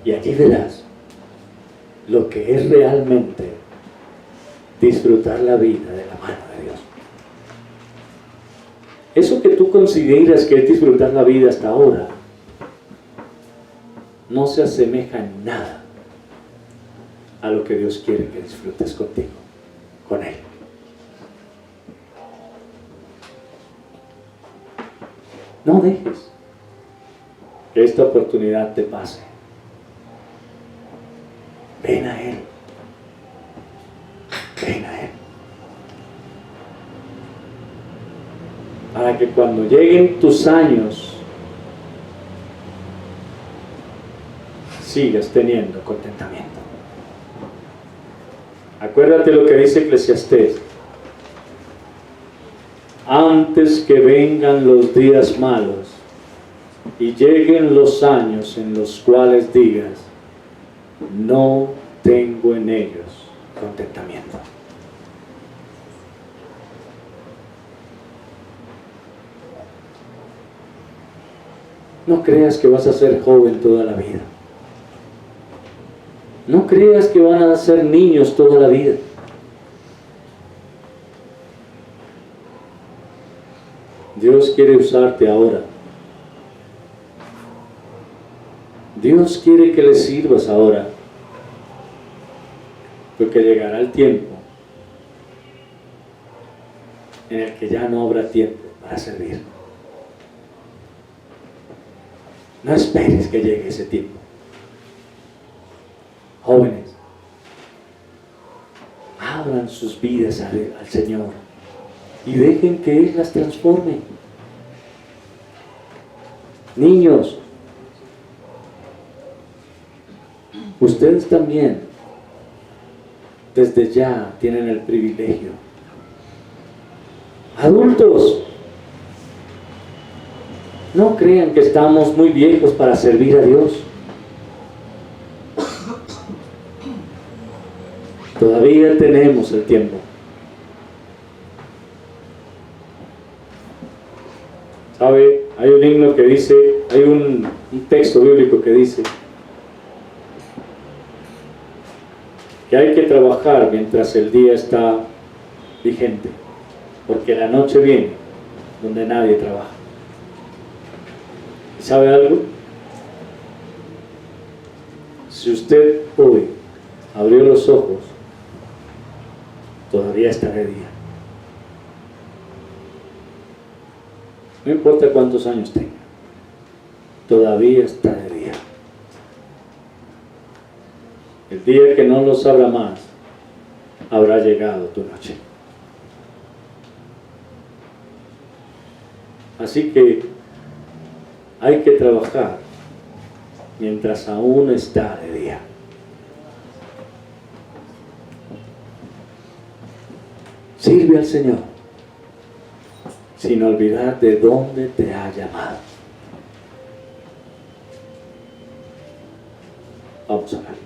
y allí verás lo que es realmente disfrutar la vida de la mano de Dios. Eso que tú consideras que es disfrutar la vida hasta ahora no se asemeja en nada a lo que Dios quiere que disfrutes contigo, con Él. No dejes que esta oportunidad te pase. Ven a Él. Ven a Él. Para que cuando lleguen tus años sigas teniendo contentamiento. Acuérdate lo que dice Eclesiastés. Antes que vengan los días malos y lleguen los años en los cuales digas, no tengo en ellos contentamiento. No creas que vas a ser joven toda la vida. No creas que van a ser niños toda la vida. Dios quiere usarte ahora. Dios quiere que le sirvas ahora. Porque llegará el tiempo en el que ya no habrá tiempo para servir. No esperes que llegue ese tiempo. Jóvenes, abran sus vidas al Señor y dejen que Él las transforme. Niños, ustedes también desde ya tienen el privilegio. Adultos, no crean que estamos muy viejos para servir a Dios. Todavía tenemos el tiempo. ¿Sabe? Hay un himno que dice, hay un texto bíblico que dice que hay que trabajar mientras el día está vigente, porque la noche viene donde nadie trabaja. ¿Y sabe algo? Si usted hoy abrió los ojos, todavía está de día. No importa cuántos años tenga, todavía está de día. El día que no los habrá más, habrá llegado tu noche. Así que hay que trabajar mientras aún está de día. Sirve al Señor sin olvidar de dónde te ha llamado. Vamos a orar.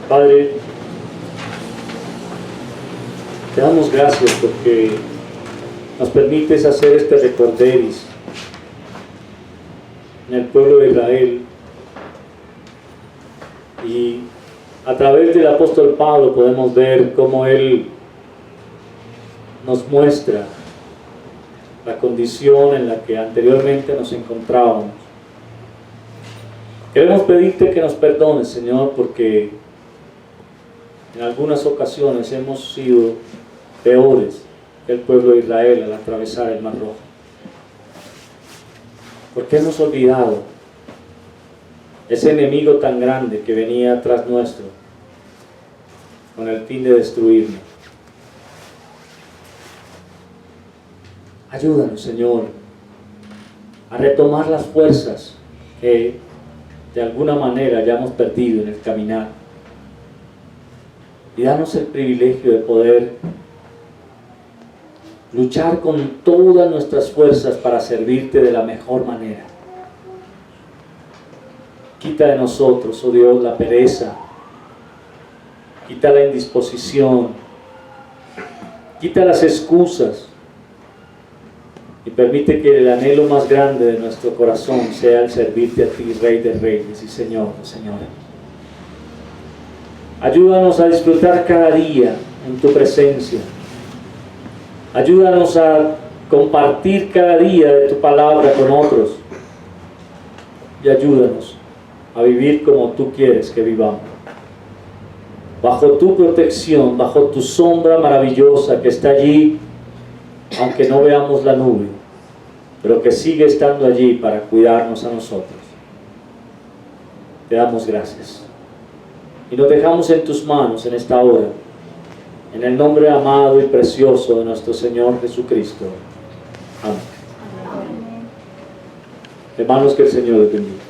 Padre, te damos gracias porque nos permites hacer este recorderis en el pueblo de Israel, y a través del apóstol Pablo podemos ver cómo él nos muestra la condición en la que anteriormente nos encontrábamos. Queremos pedirte que nos perdones, Señor, porque en algunas ocasiones hemos sido peores que el pueblo de Israel al atravesar el Mar Rojo. Porque hemos olvidado ese enemigo tan grande que venía tras nuestro con el fin de destruirnos. Ayúdanos, Señor, a retomar las fuerzas que de alguna manera ya hemos perdido en el caminar, y danos el privilegio de poder luchar con todas nuestras fuerzas para servirte de la mejor manera. Quita de nosotros, oh Dios, la pereza, quita la indisposición, quita las excusas, y permite que el anhelo más grande de nuestro corazón sea el servirte a ti, Rey de Reyes y Señor de Señores. Ayúdanos a disfrutar cada día en tu presencia. Ayúdanos a compartir cada día de tu palabra con otros. Y ayúdanos a vivir como tú quieres que vivamos. Bajo tu protección, bajo tu sombra maravillosa que está allí, aunque no veamos la nube, pero que sigue estando allí para cuidarnos a nosotros. Te damos gracias. Y nos dejamos en tus manos en esta hora, en el nombre amado y precioso de nuestro Señor Jesucristo. Amén. Hermanos, que el Señor les bendiga.